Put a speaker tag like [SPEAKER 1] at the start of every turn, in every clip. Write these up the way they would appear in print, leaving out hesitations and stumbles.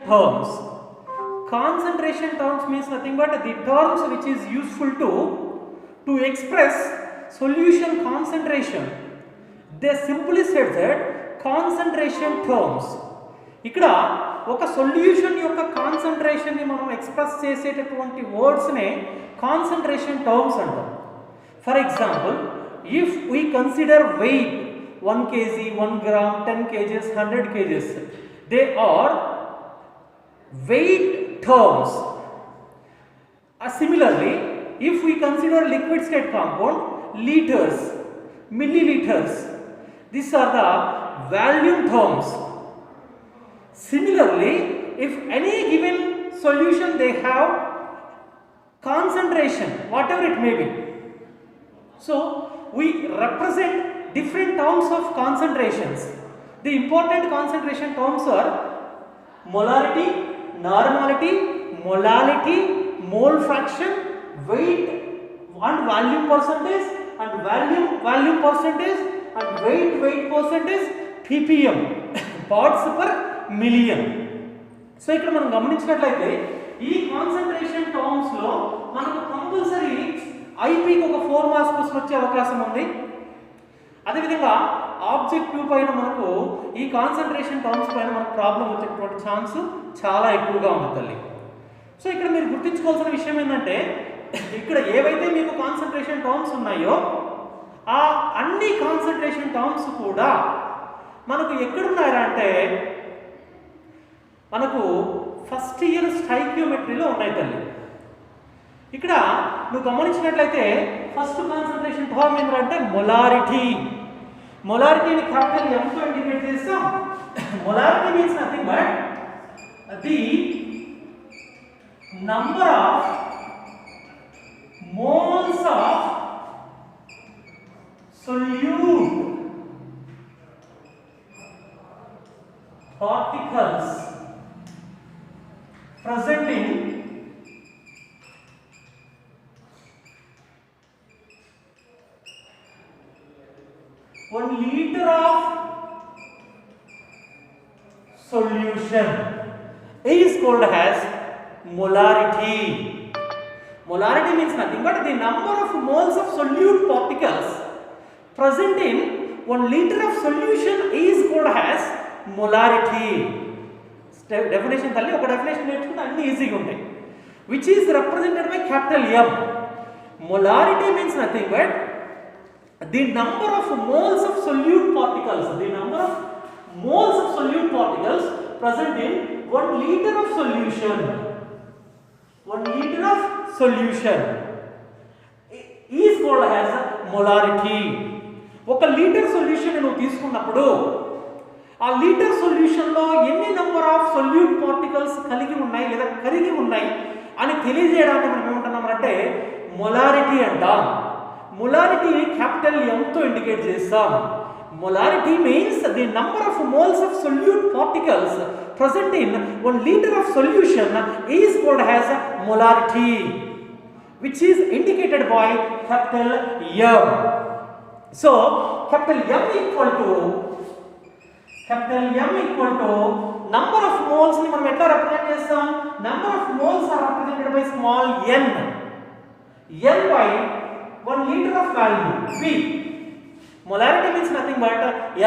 [SPEAKER 1] terms. Concentration terms means nothing but the terms which is useful to express solution concentration. They simply said that concentration terms. ఇక్కడ ఒక solution యొక్క concentration ని మనం express చేసేటటువంటి words నే concentration terms అంటాం. For example, if we consider weight 1 kg, 1 gram, 10 kgs, 100 kgs, they are weight terms. Similarly, if we consider liquid state compound, liters, milliliters, these are the volume terms. Similarly, if any given solution they have concentration, whatever it may be, so we represent different terms of concentrations. The important concentration terms are molarity, normality, molality, mole fraction, weight and volume percentage, and volume percentage, and weight percentage, ppm, parts per million. So ఇక్కడ మనం గమనించినట్లయితే ఈ concentration terms లో మనకు compulsory ఐపీకి ఒక 4 marks question వచ్చే అవకాశం ఉంది. అదేవిధంగా ఆబ్జెక్టివ్ పైన మనకు ఈ కాన్సంట్రేషన్ టర్మ్స్ పైన మనకు ప్రాబ్లం వచ్చేటువంటి ఛాన్స్ చాలా ఎక్కువగా ఉంది తల్లి. సో ఇక్కడ మీరు గుర్తుంచుకోవాల్సిన విషయం ఏంటంటే, ఇక్కడ ఏవైతే మీకు కాన్సంట్రేషన్ టర్మ్స్ ఉన్నాయో ఆ అన్ని కాన్సంట్రేషన్ టర్మ్స్ కూడా మనకు ఎక్కడున్నాయా అంటే మనకు ఫస్ట్ ఇయర్ స్టైకియోమెట్రీలో ఉన్నాయి తల్లి. ఇక్కడ నువ్వు గమనించినట్లయితే ఫస్ట్ కాన్సంట్రేషన్ టర్మ్ ఏంటంటే మొలారిటీ. మొలారిటీని క్యాపిటల్ M తో ఇండికేట్ చేస్తాం. Molarity means nothing but the number of moles of solute particles present in 1 liter of solution is called as molarity. Molarity means nothing but the number of moles of solute particles present in 1 liter of solution is called as molarity. Definition thalli oka definition nechukunte anni easy ga untayi, which is represented by capital M. Molarity means nothing but the number of moles of solute particles, the number of moles of solute particles present in 1 liter of solution. 1 liter of solution is called as molarity. ఒక litre solution నువ్వు తీసుకున్నప్పుడు ఆ litre సొల్యూషన్లో ఎన్ని number of solute particles కలిగి ఉన్నాయి లేదా కరిగి ఉన్నాయి అని తెలియజేయడానికి మనం ఏమంటున్నామంటే మొలారిటీ అంటాం. మొలారిటీ క్యాపిటల్ M తో ఇండికేట్ చేస్తాం. Molarity means the number of moles of solute particles present in 1 litre of solution is called as molarity, which is indicated by capital M. So capital M equal to number of moles ni మనం ఎట్లా represent చేస్తాం? number of moles are represented by small n by 1 liter of value V. Molarity means nothing but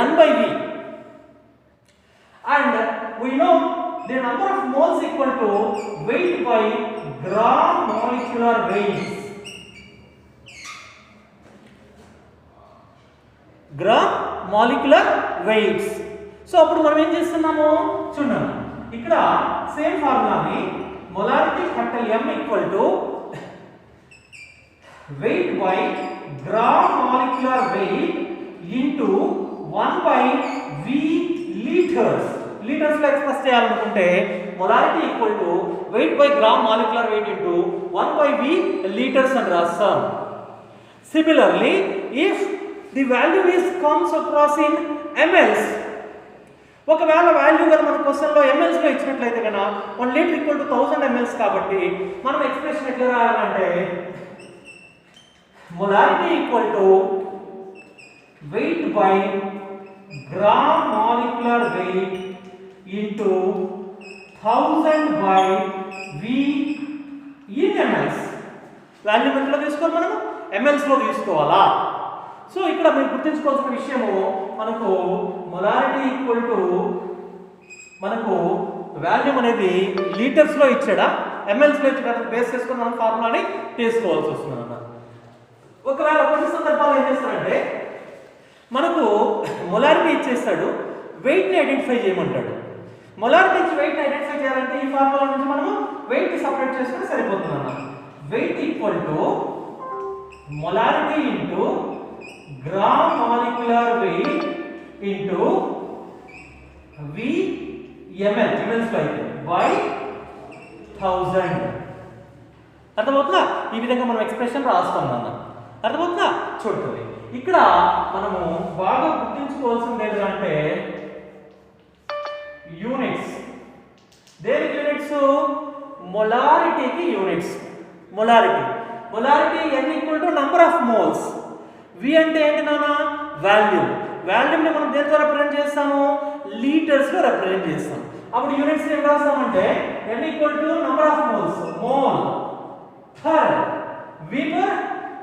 [SPEAKER 1] n by V, and we know the number of moles equal to weight by gram molecular weight. Gram molecular weights. So అప్పుడు మనం ఏం చేస్తున్నాము చూడండి, ఇక్కడ same ఫార్ములాని molarity capital M equal to weight by gram molecular weight into 1 by V liters. Litres లో express చేయాలనుకుంటే molarity equal to weight by gram molecular weight into 1 by V liters అని రాస్తాం. Similarly, if the value is comes across in mls, ఒకవేళ value కనుక మన క్వశ్చన్లో mls లో ఇచ్చినట్లయితే కనుక 1 లీటర్ ఈక్వల్ టు 1000 mls కాబట్టి మనం ఎక్స్ప్రెషన్ ఎట్లా రాయాలంటే molarity equal to weight by gram molecular weight into 1000 by V in mls. Volume ఎంతలో తీసుకోవాలి మనం mls లో తీసుకోవాలా. సో ఇక్కడ మీరు గుర్తుంచుకోవాల్సిన విషయము మనకు మొలారిటీ ఈక్వల్ టు మనకు వాల్యూమ్ అనేది లీటర్స్ లో ఇచ్చాడా mls లో ఇచ్చాడా బేస్ చేసుకొని మనం ఫార్ములాని తీసుకోవాల్సి వస్తుంది అన్నమాట. ఒకవేళ కొన్ని సందర్భాల్లో ఏం చేస్తారంటే మనకు మొలారిటీ ఇచ్చేస్తాడు, వెయిట్ ని ఐడెంటిఫై చేయమంటాడు. మొలారిటీ నుంచి వెయిట్ ని ఐడెంటిఫై చేయాలంటే ఈ ఫార్ములా నుంచి మనము వెయిట్ ని సెపరేట్ చేసుకుంటే సరిపోతుంది అన్నమాట. Wait equal to molarity into gram molecular weight into V ml mls by 1000. అర్థమవుతుందా? ఈ విధంగా మనం ఎక్స్ప్రెషన్ రాస్తాం అన్న. అర్థమవుతుందా? చూడండి ఇక్కడ మనము బాగా గుర్తుంచుకోవాల్సింది ఏంటంటే యూనిట్స్. దేనికి యూనిట్స్? మొలారిటీకి units. Molarity n equal to number of moles. V అంటే ఏంటి నాన్న? వాల్యూమ్. వాల్యూమ్ని మనం దేనితో రిప్రజెంట్ చేస్తాము? లీటర్స్ లో రిప్రజెంట్ చేస్తాం. అప్పుడు యూనిట్స్ ఏం రాస్తామంటే n equal to number of moles, mole per V per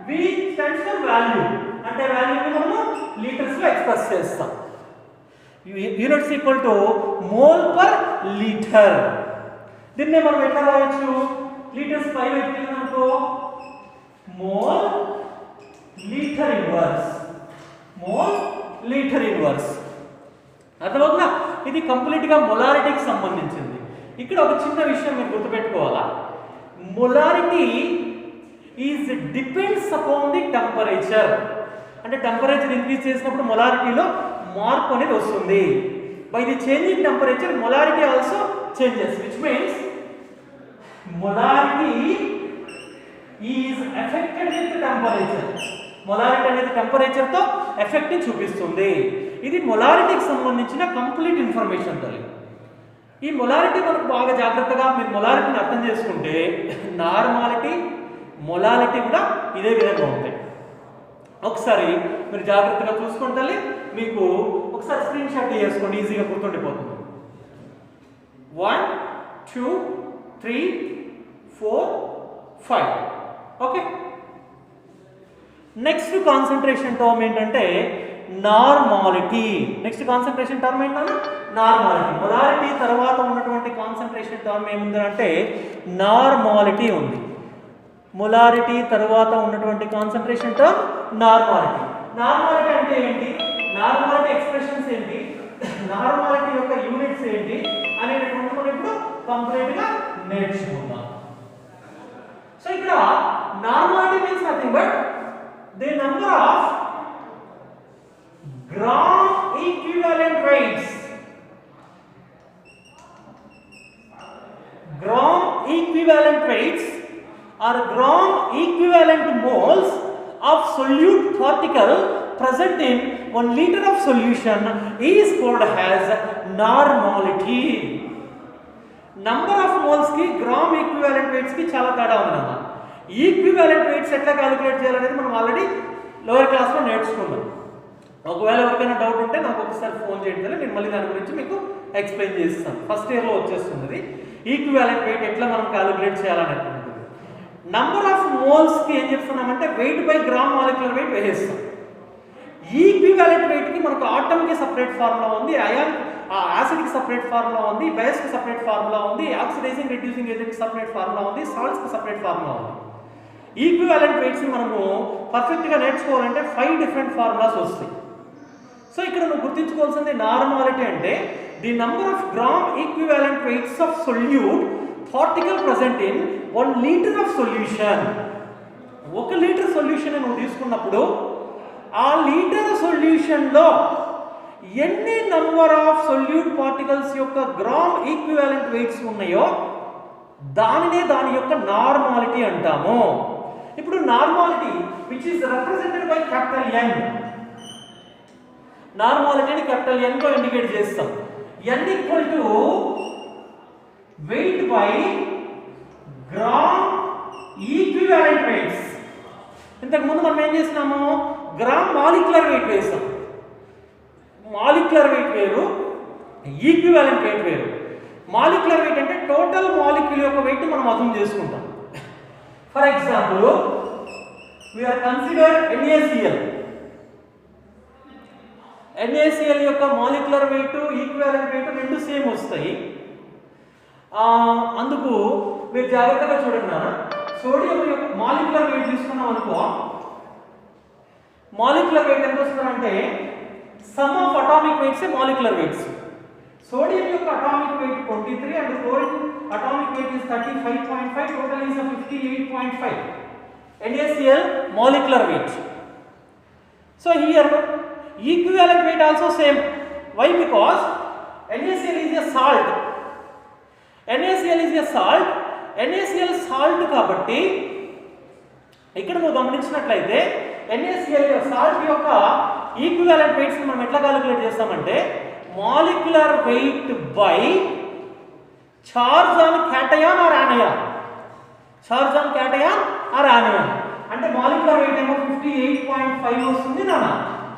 [SPEAKER 1] V stands for volume. అంటే వాల్యూమ్ని మనము లీటర్స్ లో ఎక్స్ప్రెస్ చేస్తాం. Units equal to mole per litre. దీన్ని మనం ఎట్లా రాయొచ్చు? లీటర్స్ పై పెట్టిననుకో mole litre inverse, mole litre inverse. అర్థమవుతుందా? ఇది కంప్లీట్ గా మొలారిటీకి సంబంధించింది. ఇక్కడ ఒక చిన్న విషయం మీరు గుర్తుపెట్టుకోవాలా. Molarity is depends upon the temperature. అంటే టెంపరేచర్ ఇంక్రీజ్ చేసినప్పుడు మొలారిటీలో మార్పు అనేది వస్తుంది. By the changing temperature molarity also changes, which means molarity is affected with temperature. Molarity అనేది టెంపరేచర్ తో ఎఫెక్ట్ ని చూపిస్తుంది. ఇది మొలారిటీకి సంబంధించిన కంప్లీట్ ఇన్ఫర్మేషన్ తల్లి. ఈ మొలారిటీ మనకు బాగా జాగ్రత్తగా మీరు మొలారిటీని అర్థం చేసుకుంటే నార్మాలిటీ మొలారిటీ కూడా ఇదే విధంగా ఉంటాయి. ఒకసారి మీరు జాగ్రత్తగా చూసుకోండి తల్లి. మీకు ఒకసారి స్క్రీన్ షాట్ చేసుకోండి, ఈజీగా గుర్తుండిపోతుంది. 1 2 3 4 5. ఓకే, నెక్స్ట్ కాన్సంట్రేషన్ టర్మ్ ఏంటంటే నార్మాలిటీ. నెక్స్ట్ కాన్సంట్రేషన్ టర్మ్ ఏంటన్నా? నార్మాలిటీ. మొలారిటీ తర్వాత ఉన్నటువంటి కాన్సంట్రేషన్ టర్మ్ ఏముందంటే నార్మాలిటీ ఉంది. మొలారిటీ తర్వాత ఉన్నటువంటి కాన్సంట్రేషన్ టర్మ్ నార్మాలిటీ. నార్మాలిటీ అంటే ఏంటి? నార్మాలిటీ ఎక్స్ప్రెషన్స్ ఏంటి? నార్మాలిటీ యొక్క యూనిట్స్ ఏంటి అనేటటువంటి మనం ఇప్పుడు కంప్లీట్ గా నేర్చుకుందాం. సో ఇక్కడ normality means nothing but the number of gram equivalent weights. Gram equivalent weights are gram equivalent moles of solute particle present in 1 liter of solution is called as normality. Number of moles ki gram equivalent weights ki chala teda undana. Equivalent weights ఎట్లా calculate చేయాలనేది మనం already lower class లో నేర్చుకున్నాం. ఒకవేళ ఎవరికైనా doubt ఉంటే నాకు ఒకసారి ఫోన్ చేయండి, నేను మళ్ళీ దాని గురించి మీకు ఎక్స్ప్లెయిన్ చేస్తాను. ఫస్ట్ ఇయర్ లో వచ్చేస్తుంది ఈక్వివాలెంట్ వెయిట్ ఎట్లా మనం క్యాలిక్యులేట్ చేయాలనేది. నంబర్ ఆఫ్ మోల్స్ కి ఏం చెప్తున్నామంటే weight by gram molecular weight వేసేస్తాం. ఈక్వివాలెంట్ వెయిట్ కి మనకు ఆటమ్ కి సెపరేట్ ఫార్ములా ఉంది, యాసిడ్ కి సెపరేట్ ఫార్ములా ఉంది, బేస్ కి సెపరేట్ ఫార్ములా ఉంది, ఆక్సిడైజింగ్ రిడ్యూసింగ్ ఏజెంట్ కి సెపరేట్ ఫార్ములా ఉంది, సాల్ట్స్ కి సెపరేట్ ఫార్ములా ఉంది. ఈక్వివాలెంట్ వెయిట్స్ ని మనము పర్ఫెక్ట్ గా నేర్చుకోవాలంటే 5 డిఫరెంట్ ఫార్ములాస్ వస్తాయి. సో ఇక్కడ నువ్వు గుర్తుంచుకోవాల్సింది నార్మాలిటీ అంటే the number of gram equivalent weights of solute particle present in 1 litre of solution. 1 litre solution నువ్వు తీసుకున్నప్పుడు ఆ లీటర్ సొల్యూషన్ లో ఎన్ని నంబర్ ఆఫ్ సొల్యూట్ పార్టికల్స్ యొక్క గ్రామ్ ఈక్వివాలెంట్ వెయిట్స్ ఉన్నాయో దానినే దాని యొక్క నార్మాలిటీ అంటాము. ఇప్పుడు normality which is represented by capital N. నార్మాలిటీని క్యాపిటల్ N తో ఇండికేట్ చేస్తాం. N equal to weight by gram equivalent weights. ఇంతకు ముందు మనం ఏం చేసినాము? గ్రామ్ మాలిక్యులర్ వెయిట్ వేసాం. మాలిక్యులర్ వెయిట్ వేరు, ఈక్వివాలెంట్ వెయిట్ వేరు. మాలిక్యులర్ వెయిట్ అంటే టోటల్ మాలిక్యూల్ యొక్క వెయిట్ మనం అర్థం చేసుకుంటాం. For example we are consider NaCl. NaCl యొక్క మాలిక్యులర్ వెయిట్ ఈక్వివాలెంట్ వెయిట్ రెండు సేమ్ వస్తాయి. అందుకు మీరు జాగ్రత్తగా చూడండి. సోడియం యొక్క మాలిక్యులర్ వెయిట్ తీసుకున్నాం అనుకో, మాలిక్యులర్ వెయిట్ ఎంత వస్తుందంటే some of atomic weights molecular weights. Sodium యొక్క atomic weight 23 and chlorine atomic weight is 35.5, total is 58.5. NaCl molecular weight. So here equivalent weight also same. Why? Because NaCl is a salt. NaCl is a salt. NaCl salt కాబట్టి ఇక్కడ మనం గమనించినట్లయితే NaCl salt యొక్క equivalent weights మనం ఎట్లా calculate చేస్తామంటే molecular weight by charge on cation or anion. Charge on cation or anion అంటే molecular wait ఏమో 58.5 వస్తుంది నాన్న.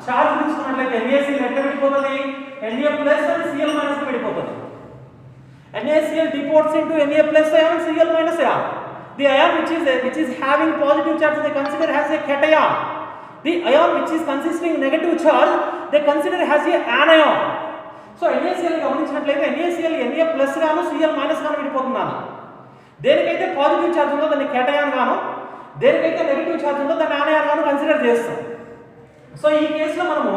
[SPEAKER 1] చార్జ్ తీసుకున్నట్లయితే NaCl ఎట్లా విడిపోతుంది? Na plus and Cl minus విడిపోతుంది. NaCl deports into Na plus ion, Cl minus ion. The ion which is having positive charge they consider as a cation. The ion which is consisting negative charge they consider as a anion. So NaCl గమనించినట్లయితే NaCl Na plus గాను Cl minus గాను విడిపోతున్నాను. దేనికైతే positive charge ఉందో దాన్ని cation గాను, దేనికైతే negative charge ఉందో దాన్ని ఆనయాన్ గాను consider చేస్తాం. సో ఈ కేసులో మనము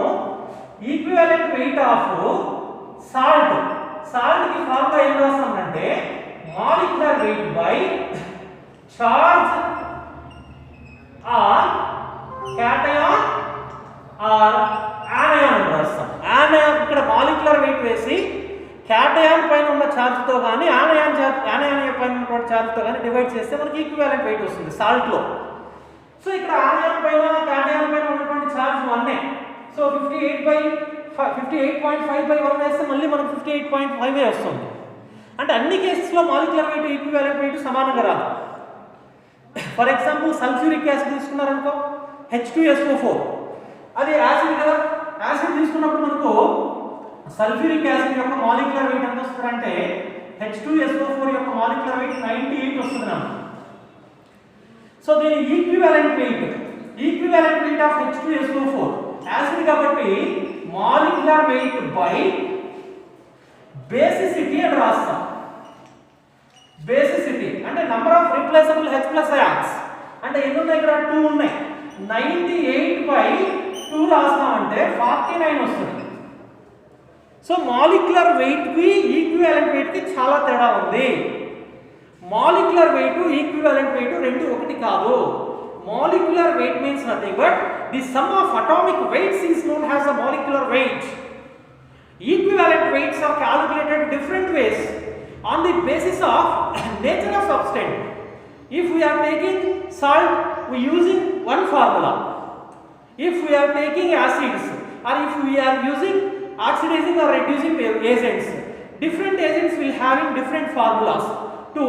[SPEAKER 1] ఈక్వివాలెంట్ వెయిట్ ఆఫ్ సాల్ట్ కి ఫార్ములా ఏం రాస్తామంటే molecular weight by charge on cation or anion అని రాస్తాం. ఆనయాన్ ఇక్కడ మాలిక్యులర్ వెయిట్ వేసి కేటయాన్ పైన ఉన్న ఛార్జ్ తో గాని ఆనయాన్ పైన ఉన్న ఛార్జ్ తో గాని డివైడ్ చేస్తే మనకి ఈక్వివాలెంట్ వెయిట్ వస్తుంది సాల్ట్ లో. సో ఇక్కడ ఆనయాన్ పైన కేటయాన్ పైన ఉన్నటువంటి ఛార్జ్ 1 సో 58.5 బై 1 వేస్తే మళ్ళీ మనకు 58.5 వస్తుంది. అంటే అన్ని కేసెస్లో మాలిక్యులర్ వెయిట్ ఈక్వివాలెంట్ వెయిట్ సమానంగా రాదు. ఫర్ ఎగ్జాంపుల్ సల్ఫ్యూరిక్ యాసిడ్ తీసుకున్నారనుకో H2SO4 అది యాసిడ్ కదా. యాసిడ్ తీసుకున్నప్పుడు మనకు సల్ఫ్యూరిక్ యాసిడ్ యొక్క మాలిక్యులర్ వెయిట్ ఎంత వస్తుందంటే H2SO4 యొక్క మాలిక్యులర్ వెయిట్ 98 వస్తుంది నాకు. సో దీని equivalent weight of H2SO4 acid కాబట్టి మాలిక్యులర్ వెయిట్ బై బేసిసిటీ అని రాస్తాం. బేసిసిటీ అంటే number of replaceable H+ ions అంటే ఎన్ని ఉన్నాయి ఇక్కడ 2 ఉన్నాయి. 98/2 రాస్తామంటే 49 వస్తుంది. సో మాలిక్యులర్ వెయిట్ కి ఈక్వివాలెంట్ వెయిట్ కి చాలా తేడా ఉంది. మాలిక్యులర్ వెయిట్ ఈక్వివాలెంట్ వెయిట్ రెండు ఒకటి కాదు. Molecular weight means nothing but the sum of atomic weights is known as a molecular weight. Equivalent weights are calculated different ways on the basis of nature of substance. If we are taking salt, we using one formula. If we are taking acids or if we are using oxidizing or reducing agents, different agents will having different formulas to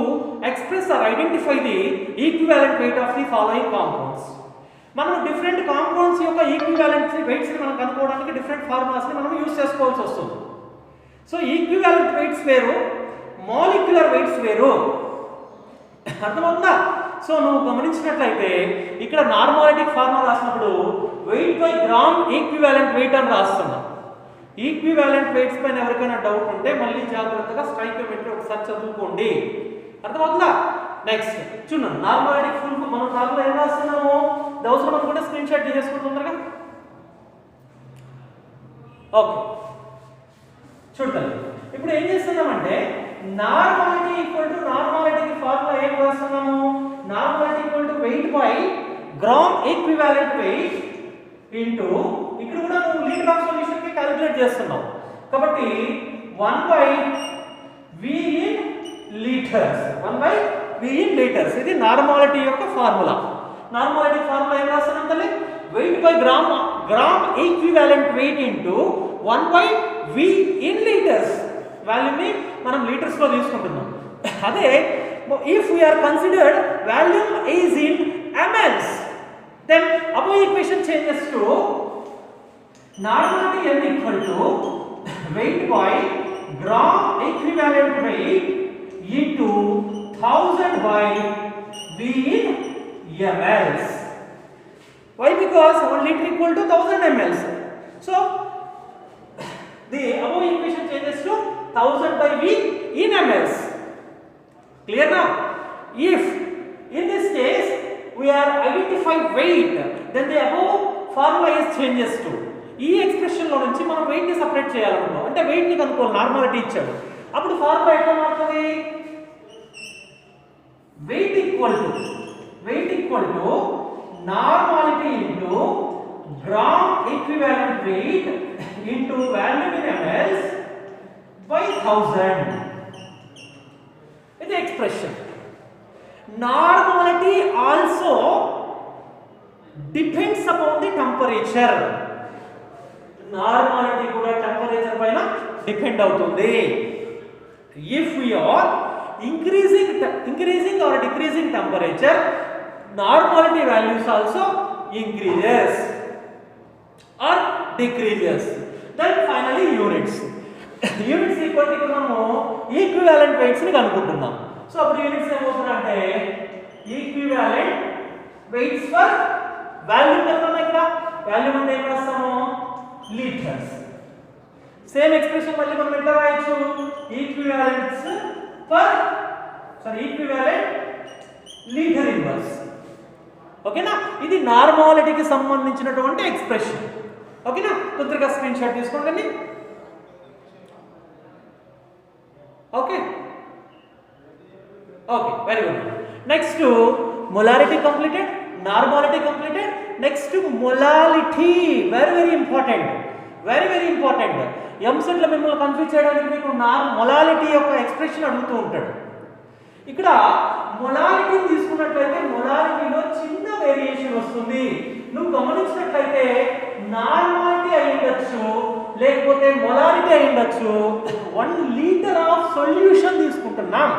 [SPEAKER 1] express or identify the equivalent weight of the following compounds. మనం different compounds యొక్క equivalent weights ని మనం కనుక్కోవడానికి different formulas ని మనం use చేసుకోవాల్సి వస్తుంది. So equivalent weights వేరు, మాలిక్యులర్ వెయిట్స్ వేరు. అర్థమవుతుందా? సో నువ్వు గమనించినట్లయితే ఇక్కడ నార్మాలిటీ ఫార్ములా రాసినప్పుడు wait by gram equivalent wait అని రాస్తున్నాం. ఈక్వివాలెంట్ వెయిట్స్ పైన ఎవరికైనా డౌట్ ఉంటే మళ్ళీ జాగ్రత్తగా స్టైకియోమెట్రీ ఒకసారి చదువుకోండి. అర్థమవుతుందా? నెక్స్ట్ చూడండి నార్మాలిటీ ఫుల్ మనం ఫార్ములా ఏం రాస్తున్నాము అవసరం అనుకుంటే స్క్రీన్ షాట్ చేసుకుంటుంటారుగా. ఓకే చూడండి ఇప్పుడు ఏం చేస్తున్నామంటే నార్మాలిటీ ఈక్వల్ టు నార్మాలిటీకి ఫార్ములా ఏం రాస్తున్నాము normality equal to wait by gram equivalent weight into ఇక్కడ కూడా నువ్వు లీటర్ ఆఫ్ సొల్యూషన్ కి క్యాలిక్యులేట్ చేస్తున్నావు కాబట్టి 1/v in liters 1/v in liters ఇది నార్మాలిటీ యొక్క ఫార్ములా. నార్మాలిటీ ఫార్ములా ఏం రాస్తున్నాం తల్లి wait by gram equivalent weight into 1/v in liters వాల్యూమ్ని మనం లీటర్స్ లో తీసుకుంటున్నాం. అదే if we are considered volume is in mls then above equation changes to normality n equal to weight by gram equivalent weight into 1000 by V in mls. Why? Because 1 liter equal to 1000 mls. So the above equation changes to 1000 by V in mls. Clear now? If in this case we are identifying weight, then the above formula is changes to. ఈ expression లో నుంచి మనం wait ని separate చేయాలనుకున్నాం, అంటే wait ని కనుక్కోవాలి, normality ఇచ్చాడు, అప్పుడు ఫార్ములా ఎట్లా మారుతుంది? Wait equal to normality into gram equivalent weight into volume in mls by 1000. ఇది expression. Normality also depends upon the temperature. Normality kuda temperature paina depend avutundi. If we are increasing or decreasing temperature, normality values also increases or decreases. Then finally units. Units equal to మనము equivalent weights ని కనుక్కుంటున్నాం. So అప్పుడు units ఏమవుతుందంటే equivalent weights for volume కనుక ఇక్కడ volume అంటే ఏం రాస్తాము? Litres. Same expression మళ్ళీ మనం ఎట్లా రాయొచ్చు? Equivalent litre inverse. ఓకేనా? ఇది నార్మాలిటీకి సంబంధించినటువంటి ఎక్స్ప్రెషన్. ఓకేనా? తొందరగా స్క్రీన్ షాట్ తీసుకోండి. Okay, very good. Next to molarity completed, normality completed. Next to molality, very important. EAMCET లో మిమ్మల్ని కన్ఫ్యూజ్ చేయడానికి మీకు మొలాలిటీ యొక్క ఎక్స్ప్రెషన్ అడుగుతూ ఉంటాడు. ఇక్కడ మొలాలిటీ తీసుకున్నట్లయితే మొలాలిటీలో చిన్న వేరియేషన్ వస్తుంది. నువ్వు గమనించినట్లయితే నార్మాలిటీ అయి ఉండొచ్చు, లేకపోతే మొలాలిటీ అయి ఉండొచ్చు. 1 లీటర్ ఆఫ్ సొల్యూషన్ తీసుకుంటున్నాం.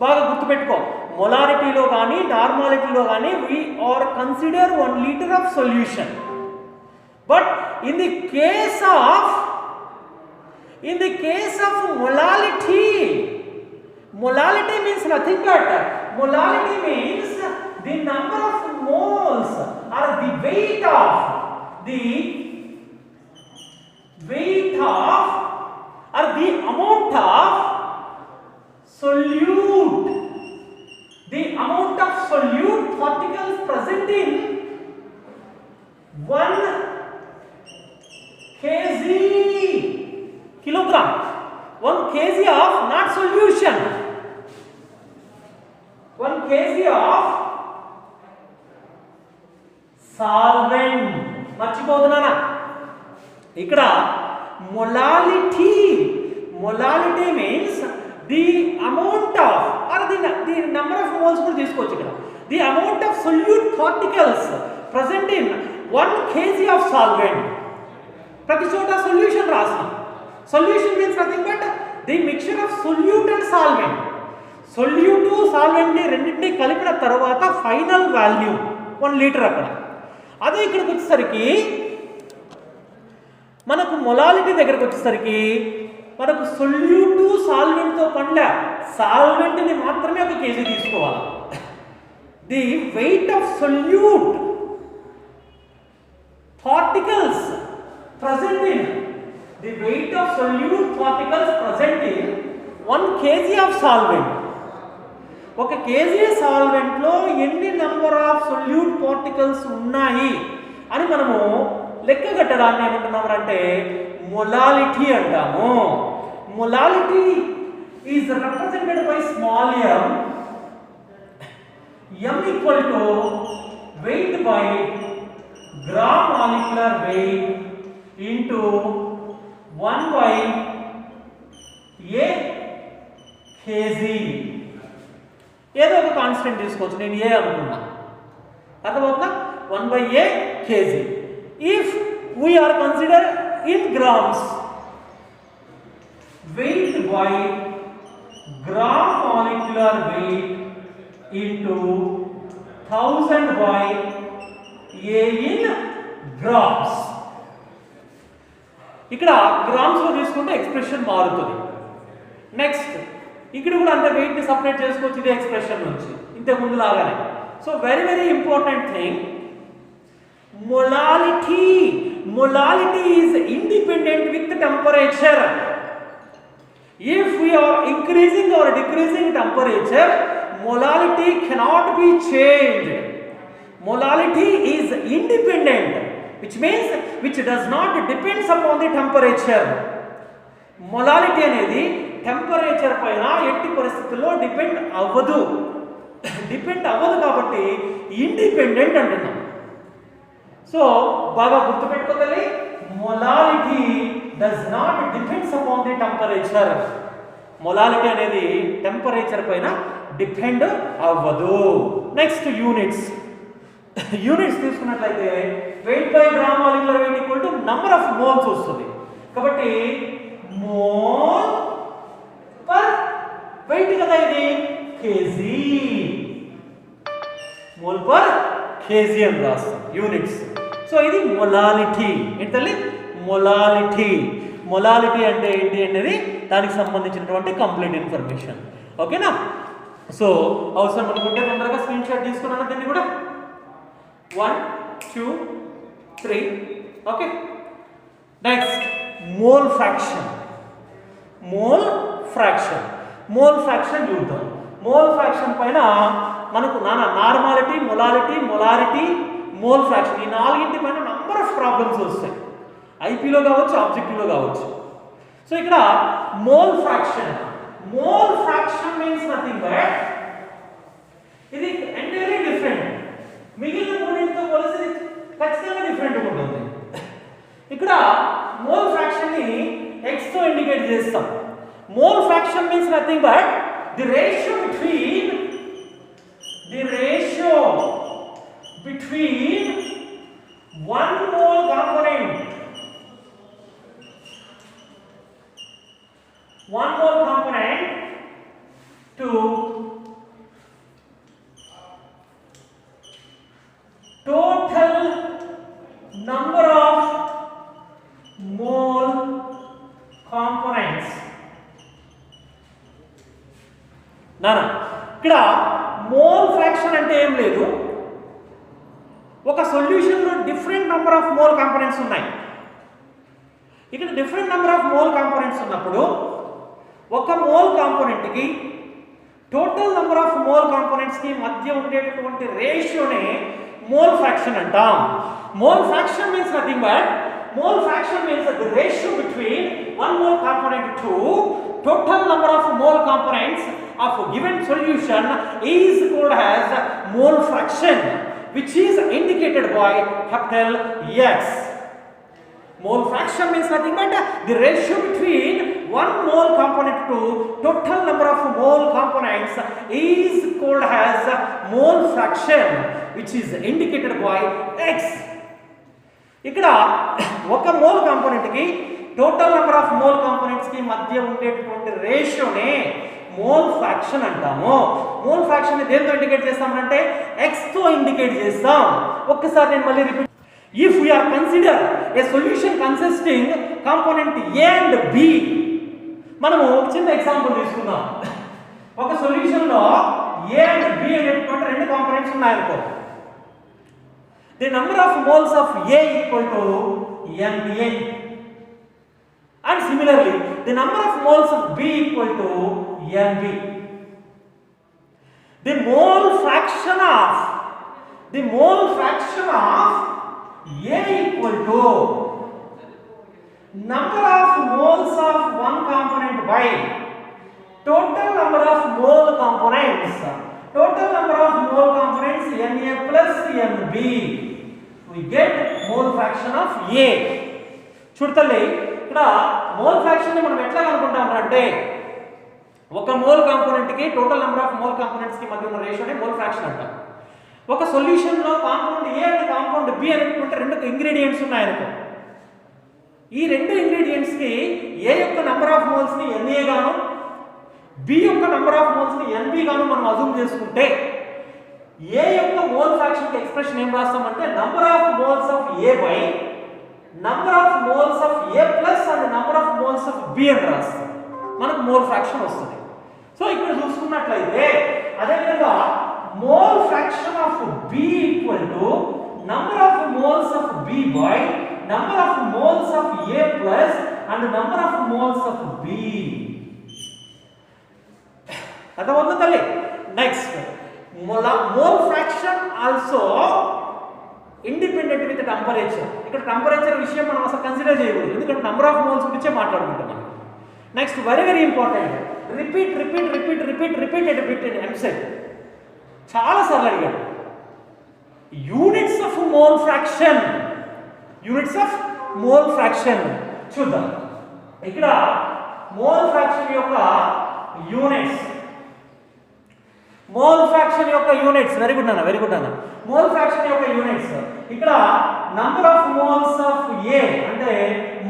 [SPEAKER 1] బాగా గుర్తుపెట్టుకో, మొలారిటీలో కానీ నార్మాలిటీలో కానీ we are consider 1 liter of solution, but in the case of molality means nothing but molality means the number of moles or the weight of or the amount of solute, the amount of solute particles present in 1 kilogram, 1 kg of not solution, 1 kg of solvent. మర్చిపోతున్నానా? ఇక్కడ molality means the amount of or the number of moles కూడా తీసుకోవచ్చు. ఇక్కడ the amount of solute particles present in 1 kg of solvent. ప్రతి చోట solution రాస్తాం. Solution means nothing but the mixture of solute and solvent. Solute solvent ని రెండింటిని కలిపిన తర్వాత ఫైనల్ వాల్యూమ్ 1 లీటర్ అక్కడ. అదే ఇక్కడికి వచ్చేసరికి మనకు మొలాలిటీ దగ్గరకు వచ్చేసరికి మనకు సొల్యూట్ సాల్వెంట్ తో పండ్ల సాల్వెంట్ ని మాత్రమే 1 కేజీ తీసుకోవాలి. The weight of solute particles present in 1 kg of solvent. 1 kg solvent లో ఎన్ని నంబర్ ఆఫ్ సొల్యూట్ పార్టికల్స్ ఉన్నాయి అని మనము లెక్క కట్టడాన్ని ఏమంటున్నామంటే మొలాలిటీ అంటాము. Molality is represented by small m. m equal to wait by gram molecular wait into 1 by a kg. ఏదో ఒక constant తీసుకోవచ్చు. నేను ఏ అనుకున్నా, అర్థమవుతుందా? 1 by a kg. If we are consider in grams, weight by gram molecular weight into 1000 by a in grams. ఇక్కడ గ్రామ్స్లో తీసుకుంటే expression మారుతుంది. Next ఇక్కడ కూడా అంతే వెయిట్ని సపరేట్ చేసుకోవచ్చు ఇదే ఎక్స్ప్రెషన్ నుంచి ఇంతకు ముందు లాగానే. So very very important thing, molality. Molality is independent with temperature. If we are increasing or decreasing temperature, molality cannot be changed. Molality is independent, which does not depends upon the temperature. Molality అనేది temperature పైన ఎట్టి పరిస్థితుల్లో depend అవ్వదు కాబట్టి independent అంటున్నాం. So బాగా గుర్తుపెట్టుకోవాలి, molality does not depends upon the temperature. Molality అనేది టెంపరేచర్ పైన డిపెండ్ అవ్వదు. నెక్స్ట్ యూనిట్స్ తీసుకున్నట్లయితే wait by gram molecular wait equal to number of moles వస్తుంది. కాబట్టి మోల్ పర్ వెయిట్ కదా ఇది, కేజీ. మోల్ పర్ కేజీ అని రాస్తాం యూనిట్స్. సో ఇది మొలాలిటీ. ఏంటంటే మొలాలిటీ అంటే ఏంటి అనేది దానికి సంబంధించినటువంటి కంప్లీట్ ఇన్ఫర్మేషన్. ఓకేనా? సో అవసరం అనుకుంటే తొందరగా స్క్రీన్ షాట్ తీసుకున్నాను దీన్ని కూడా. 1 2 3. ఓకే, నెక్స్ట్ మోల్ ఫ్రాక్షన్ చూద్దాం. మోల్ ఫ్రాక్షన్ పైన మనకు నార్మాలిటీ, మొలారిటీ, మోల్ ఫ్రాక్షన్ ఈ నాలుగింటి పైన నంబర్ ఆఫ్ ప్రాబ్లమ్స్ వస్తాయి. ఐపీలో కావచ్చు, ఆబ్జెక్టివ్లో కావచ్చు. సో ఇక్కడ mole fraction means nothing but ఇది ఎంటైర్లీ డిఫరెంట్. మిగిలిన మూడింటితో పోలిస్తే ఖచ్చితంగా డిఫరెంట్ ఉంటుంది. ఇక్కడ మోల్ ఫ్రాక్షన్ ని x తో ఇండికేట్ చేస్తాం. Mole fraction means nothing but the ratio between 1 mole component to total number of mole components. ఇక్కడ మోల్ ఫ్రాక్షన్ అంటే ఏం లేదు, ఒక సొల్యూషన్లో different number of mole components ఉన్నాయి. ఇక్కడ different number of mole components ఉన్నప్పుడు ఒక మోల్ కాంపోనెంట్కి టోటల్ నెంబర్ ఆఫ్ మోల్ కాంపోనెంట్స్కి మధ్య ఉండేటటువంటి రేషియోనే మోల్ ఫ్రాక్షన్ అంటాం. Mole fraction means nothing but the ratio between one mole component to total number of mole components of a given solution is called as mole fraction, which is indicated by capital X. Mole fraction means nothing but the ratio between one mole component to total number of mole components is called as mole fraction, which is indicated by X. ఇక్కడ ఒక mole component కి total number of mole components కి మధ్య ఉండేటటువంటి రేషియోనే mole fraction అంటాము. Mole fraction ని దేంతో ఇండికేట్ చేస్తామంటే x తో ఇండికేట్ చేస్తాం. ఒక్కసారి నేను మళ్ళీ repeat. If we are consider a solution consisting component A and B, మనము ఒక చిన్న ఎగ్జాంపుల్ తీసుకుందాం. ఒక సొల్యూషన్ లో A and B అనేటువంటి రెండు components ఉన్నాయనుకో. The number of moles of A equal to NA, and similarly the number of moles of B equal to NB. The mole fraction of A equal to number of moles of one component by total number of mole components. Total number of mole components Na plus Nb. We get mole fraction of A. చూడతలే ఇక్కడ mole fraction ని మనం ఎట్లా కనుక్కుంటాం అంటే ఒక mole component కి total number of mole components కి మధ్య ఉన్న రేషియోనే మోల్ ఫ్రాక్షన్ అంటాం. ఒక సొల్యూషన్ లో compound A and compound B అనేటువంటి రెండు ఇంగ్రీడియెంట్స్ ఉన్నాయనుకో. ఈ రెండు ఇంగ్రీడియెంట్స్ కి A యొక్క నెంబర్ ఆఫ్ మోల్స్ ని Na గాను B యొక్క నెంబర్ ఆఫ్ మోల్స్ ని Nb గాను మనం అజ్యూమ్ చేసుకుంటే A యొక్క మోల్ ఫ్రాక్షన్ కి ఎక్స్ప్రెషన్ ఏం రాస్తామంటే number of moles of A by number of moles of A plus and number of moles of B అని రాస్తాం, మనకు మోల్ ఫ్రాక్షన్ వస్తుంది. సో ఇక్కడ చూసుకున్నట్లయితే అదేవిధంగా mole fraction of B equal to number of moles of B by number of moles of A plus and number of moles of B. అర్థమవుతుందా తల్లి? Next mole fraction also independent with temperature. ఇక్కడ temperature విషయం మనం అసలు consider చేయకూడదు, ఎందుకంటే number of moles గురించే మాట్లాడుకుంటాం. Next very very important, repeat repeat repeat repeat repeated bit in EAMCET. చాలా సార్లు అడిగాడు units of mole fraction. Units of mole fraction చూద్దాం. ఇక్కడ మోల్ ఫ్రాక్షన్ యొక్క యూనిట్స్, మోల్ ఫ్రాక్షన్ యొక్క యూనిట్స్ వెరీ గుడ్ అన్న, వెరీ గుడ్ అన్న. మోల్ ఫ్రాక్షన్ యొక్క యూనిట్స్ ఇక్కడ నంబర్ ఆఫ్ మోల్స్ ఆఫ్ ఏ అంటే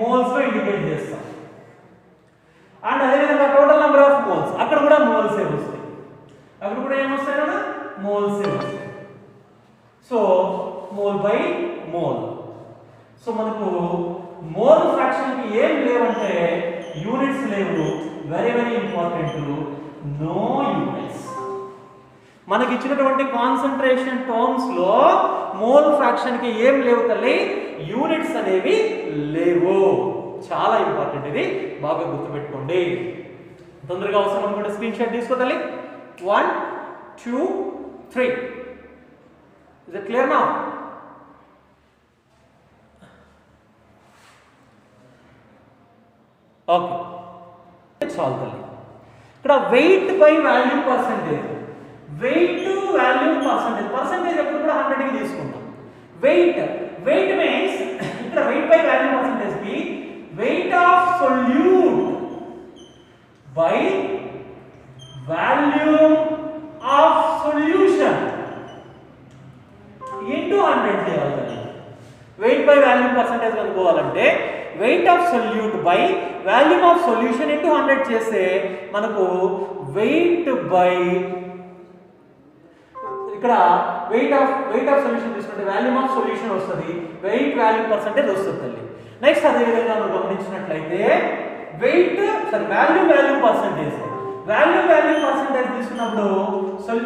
[SPEAKER 1] మోల్స్ లో ఇండికేట్ చేస్తాం, అండ్ అదేవిధంగా టోటల్ నెంబర్ ఆఫ్ మోల్స్ అక్కడ కూడా మోల్స్ ఏ వస్తాయి, అక్కడ కూడా ఏమొస్తాయి కదా మోల్స్ ఏ వస్తాయి. So mole by mole. So మనకు మోల్ ఫ్రాక్షన్ కి ఏం లేవంటే యూనిట్స్ లేవు. Very very important, no units. మనకి ఇచ్చినటువంటి కాన్సంట్రేషన్ టర్మ్స్ లో మోల్ ఫ్రాక్షన్ కి ఏం లేవు తల్లి, యూనిట్స్ అనేవి లేవు. చాలా ఇంపార్టెంట్, ఇది బాగా గుర్తుపెట్టుకోండి. తొందరగా అవసరం అనుకుంటే స్క్రీన్ షాట్ తీసుకో తల్లి. 1 2 3. Is it clear now? Okay, చాలు తల్లి. ఇక్కడ weight by volume percentage. Weight volume percentage, percentage ఎప్పుడు కూడా 100 కి తీసుకుంటాం. వెయిట్ మీన్స్ ఇక్కడ వెయిట్ బై వాల్యూమ్ పర్సెంటేజ్ కి weight of solute by volume of solution into 100 చేయాలి. వెయిట్ బై వాల్యూమ్ పర్సెంటేజ్ కనుక్కోవాలంటే weight of solute by volume of solution into 100 చేస్తే మనకు వెయిట్ బై ఇక్కడ వెయిట్ ఆఫ్ సొల్యూషన్ తీసుకుంటే volume of solution వస్తుంది, wait volume percentage వస్తుంది తల్లి. Next అదే విధంగా నువ్వు గమనించినట్లయితే వాల్యూమ్ పర్సెంటేజ్ తీసుకున్నప్పుడు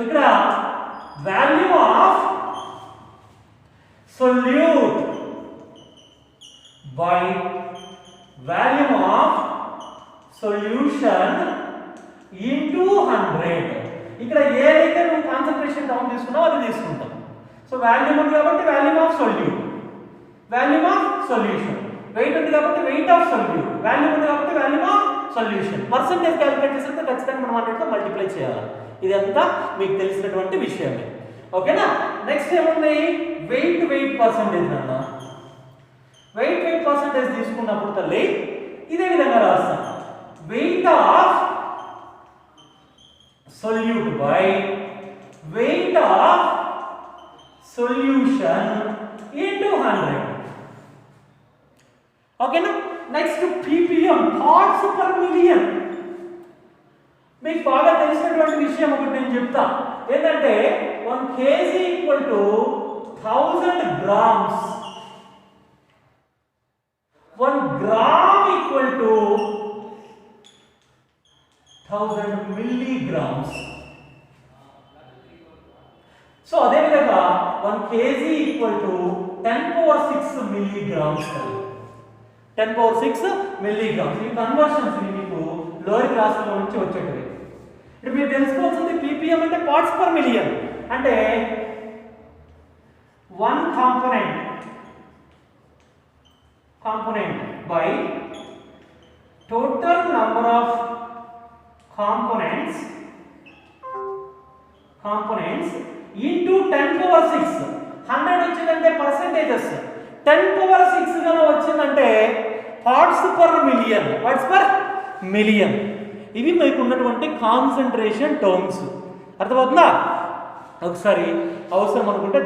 [SPEAKER 1] ఇక్కడ volume of solute by volume of solution into 100. ఇక్కడ ఏదైతే నువ్వు కాన్సంట్రేషన్ టర్మ్ తీసుకున్నావు అది తీసుకుంటాం. సో వాల్యూమ్ ఉంది కాబట్టి volume of solute, volume of solution. Weight ఉంది కాబట్టి వెయిట్ ఆఫ్ సొల్యూట్, వాల్యూమ్ ఉంది కాబట్టి volume of solution. Percentage calculate చేసినప్పుడు ఖచ్చితంగా మనం అన్నిటితో మల్టిప్లై చేయాలి. ఇదంతా మీకు తెలిసినటువంటి విషయమే. ఓకేనా? నెక్స్ట్ ఏముంది? వెయిట్ పర్సెంటేజ్ అన్న. వెయిట్ పర్సెంటేజ్ తీసుకున్నప్పుడు తల్లి ఇదే విధంగా రాస్తాం. Weight of solute by weight of solution into 100. Okay na? Next ppm, parts per million. మీకు బాగా తెలిసినటువంటి విషయం ఒకటి నేను చెప్తా. ఏంటంటే 1 kg equal to 1000 grams. 1 gram equal to 1000 milligrams. So అదే విధంగా 1 kg equal to 10⁶ milligrams. 10⁶ milligrams. ఈ కన్వర్షన్స్ మీకు లోయర్ క్లాస్లో నుంచి వచ్చేటివి. ఇప్పుడు మీరు తెలుసుకోవాల్సింది ppm అంటే పార్ట్స్ పర్ మిలియన్. అంటే 1 component by total number of components into 10⁶. 100 వచ్చిందంటే పర్సెంటేజెస్, 10⁶ గానే వచ్చిందంటే పార్ట్స్ పర్ మిలియన్. ఇవి మీకు ఉన్నటువంటి కాన్సంట్రేషన్ టర్మ్స్. అర్థమవుతుందా? ఒకసారి అవసరం అనుకుంటే